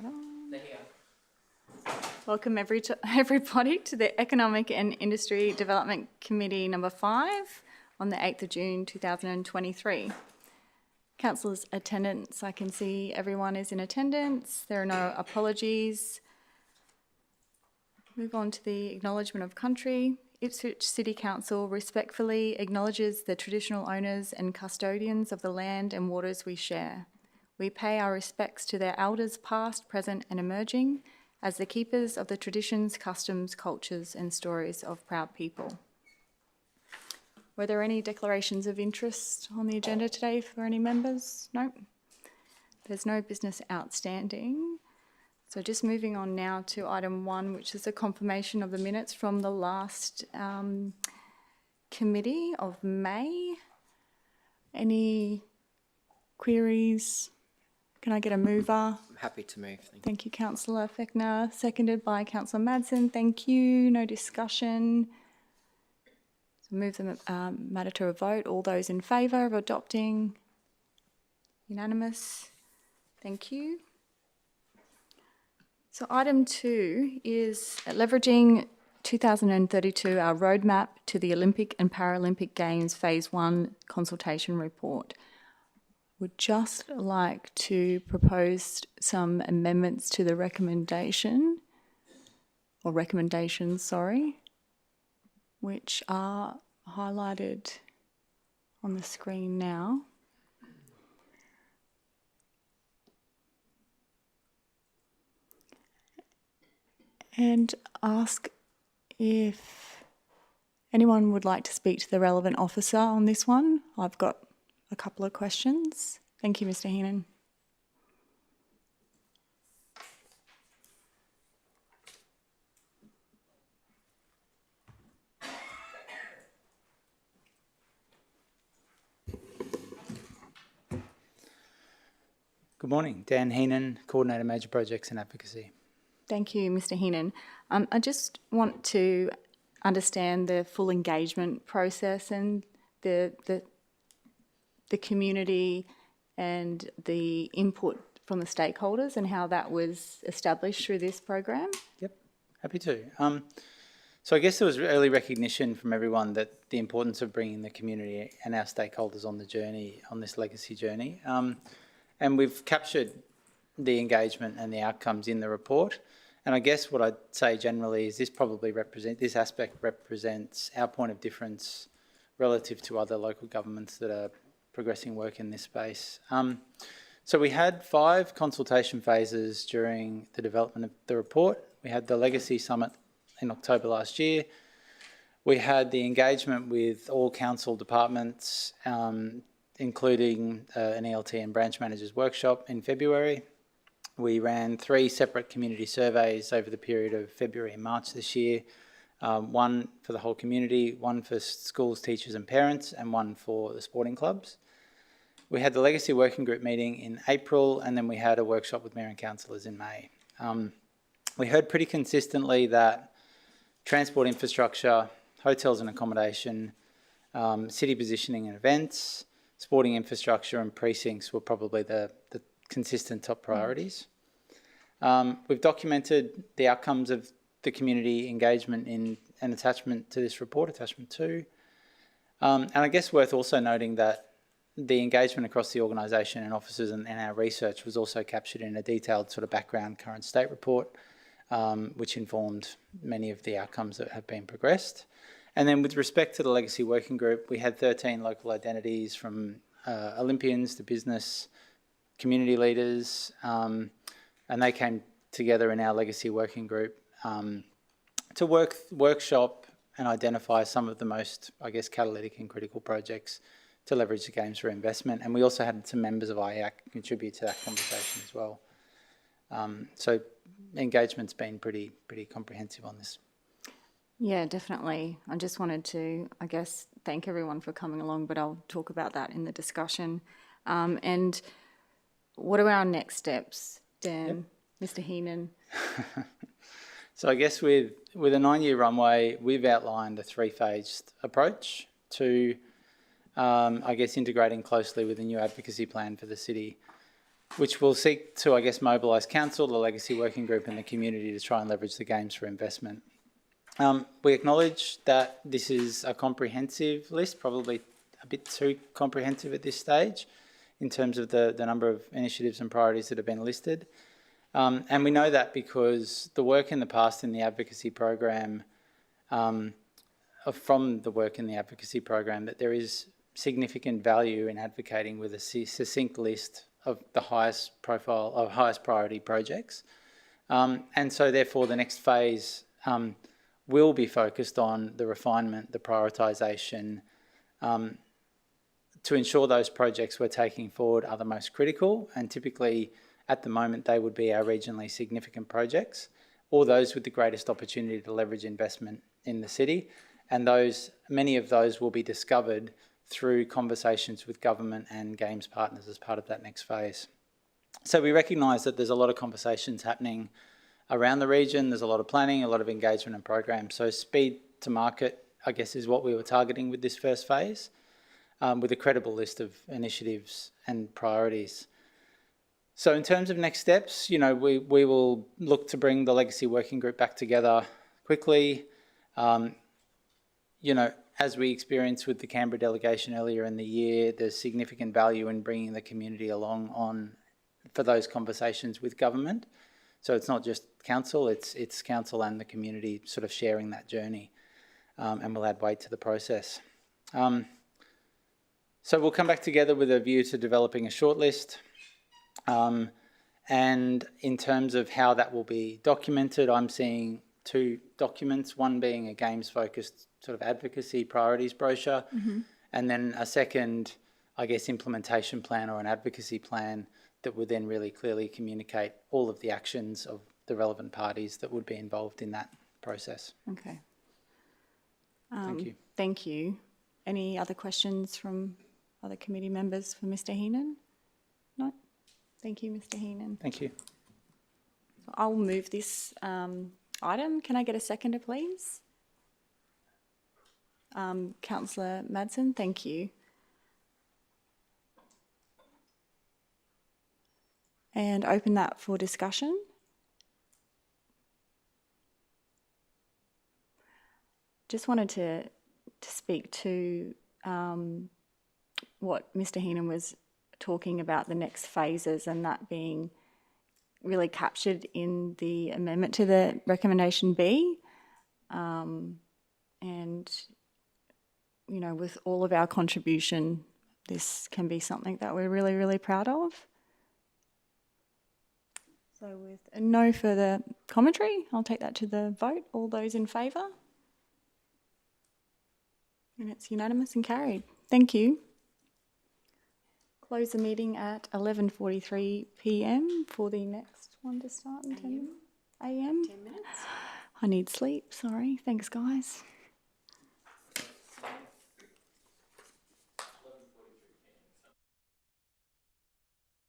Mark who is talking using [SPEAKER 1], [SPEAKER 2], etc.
[SPEAKER 1] that on?
[SPEAKER 2] They're here.
[SPEAKER 1] Welcome everybody to the Economic and Industry Development Committee number 5 on the 8th of June 2023. Councillors' attendance, I can see everyone is in attendance. There are no apologies. Move on to the acknowledgement of country. Ipswich City Council respectfully acknowledges the traditional owners and custodians of the land and waters we share. We pay our respects to their elders past, present and emerging as the keepers of the traditions, customs, cultures and stories of proud people. Were there any declarations of interest on the agenda today for any members? No. There's no business outstanding. So just moving on now to item 1, which is a confirmation of the minutes from the last committee of May. Any queries? Can I get a mover?
[SPEAKER 2] I'm happy to move.
[SPEAKER 1] Thank you, Councillor Fechner. Seconded by Councillor Madsen. Thank you. No discussion. So move the matter to a vote. All those in favour of adopting? Unanimous. Thank you. So item 2 is leveraging 2032, our roadmap to the Olympic and Paralympic Games Phase 1 consultation report. Would just like to propose some amendments to the recommendations, which are highlighted on the screen now. And ask if anyone would like to speak to the relevant officer on this one. I've got a couple of questions. Thank you, Mr. Heenan.
[SPEAKER 3] Good morning, Dan Heenan, Coordinator Major Projects and Advocacy.
[SPEAKER 1] Thank you, Mr. Heenan. I just want to understand the full engagement process and the community and the input from the stakeholders and how that was established through this program.
[SPEAKER 3] Yep, happy to. So I guess there was early recognition from everyone that the importance of bringing the community and our stakeholders on the journey, on this legacy journey. And we've captured the engagement and the outcomes in the report. And I guess what I'd say generally is this aspect represents our point of difference relative to other local governments that are progressing work in this space. So we had 5 consultation phases during the development of the report. We had the Legacy Summit in October last year. We had the engagement with all council departments, including an ELT and branch managers workshop in February. We ran 3 separate community surveys over the period of February and March this year. One for the whole community, one for schools, teachers and parents, and one for the sporting clubs. We had the Legacy Working Group meeting in April, and then we had a workshop with Mayor and councillors in May. We heard pretty consistently that transport infrastructure, hotels and accommodation, city positioning and events, sporting infrastructure and precincts were probably the consistent top priorities. We've documented the outcomes of the community engagement in an attachment to this report, attachment 2. And I guess worth also noting that the engagement across the organisation and officers and our research was also captured in a detailed sort of background current state report, which informed many of the outcomes that have been progressed. And then with respect to the Legacy Working Group, we had 13 local identities from Olympians to business, community leaders, and they came together in our Legacy Working Group to workshop and identify some of the most, I guess, catalytic and critical projects to leverage the games for investment. And we also had some members of IAC contribute to that conversation as well. So engagement's been pretty comprehensive on this.
[SPEAKER 1] Yeah, definitely. I just wanted to, I guess, thank everyone for coming along, but I'll talk about that in the discussion. And what are our next steps, Dan, yep. Mr. Heenan?
[SPEAKER 3] So I guess with a 9-year runway, we've outlined a 3-phased approach to, I guess, integrating closely with a new advocacy plan for the city. which will seek to, I guess, mobilise council, the legacy working group and the community to try and leverage the games for investment. We acknowledge that this is a comprehensive list, probably a bit too comprehensive at this stage in terms of the number of initiatives and priorities that have been listed. And we know that because the work in the past in the advocacy program, from the work in the advocacy program, that there is significant value in advocating with a succinct list of the highest profile, of highest priority projects. And so therefore the next phase will be focused on the refinement, the prioritisation, to ensure those projects we're taking forward are the most critical, and typically at the moment they would be our regionally significant projects, or those with the greatest opportunity to leverage investment in the city. And many of those will be discovered through conversations with government and games partners as part of that next phase. So we recognise that there's a lot of conversations happening around the region, there's a lot of planning, a lot of engagement and programs. So speed to market, I guess, is what we were targeting with this first phase, with a credible list of initiatives and priorities. So in terms of next steps, we will look to bring the legacy working group back together quickly. As we experienced with the Canberra delegation earlier in the year, there's significant value in bringing the community along for those conversations with government. So it's not just council, it's council and the community sort of sharing that journey, and we'll add weight to the process. So we'll come back together with a view to developing a shortlist. And in terms of how that will be documented, I'm seeing 2 documents, one being a games-focused sort of advocacy priorities brochure, and then a second, I guess, implementation plan or an advocacy plan that would then really clearly communicate all of the actions of the relevant parties that would be involved in that process.
[SPEAKER 1] Okay.
[SPEAKER 3] Thank you.
[SPEAKER 1] Thank you. Any other questions from other committee members for Mr. Heenan? No? Thank you, Mr. Heenan.
[SPEAKER 3] Thank you.
[SPEAKER 1] I'll move this item. Can I get a seconder, please? Councillor Madsen, thank you. And open that for discussion. Just wanted to speak to what Mr. Heenan was talking about, the next phases, and that being really captured in the amendment to the recommendation B. And, with all of our contribution, this can be something that we're really, really proud of. So with no further commentary, I'll take that to the vote. All those in favour? And it's unanimous and carried. Thank you. Close the meeting at 11:43 p.m. for the next one to start in 10 a.m.
[SPEAKER 2] 10 minutes.
[SPEAKER 1] I need sleep, sorry. Thanks, guys.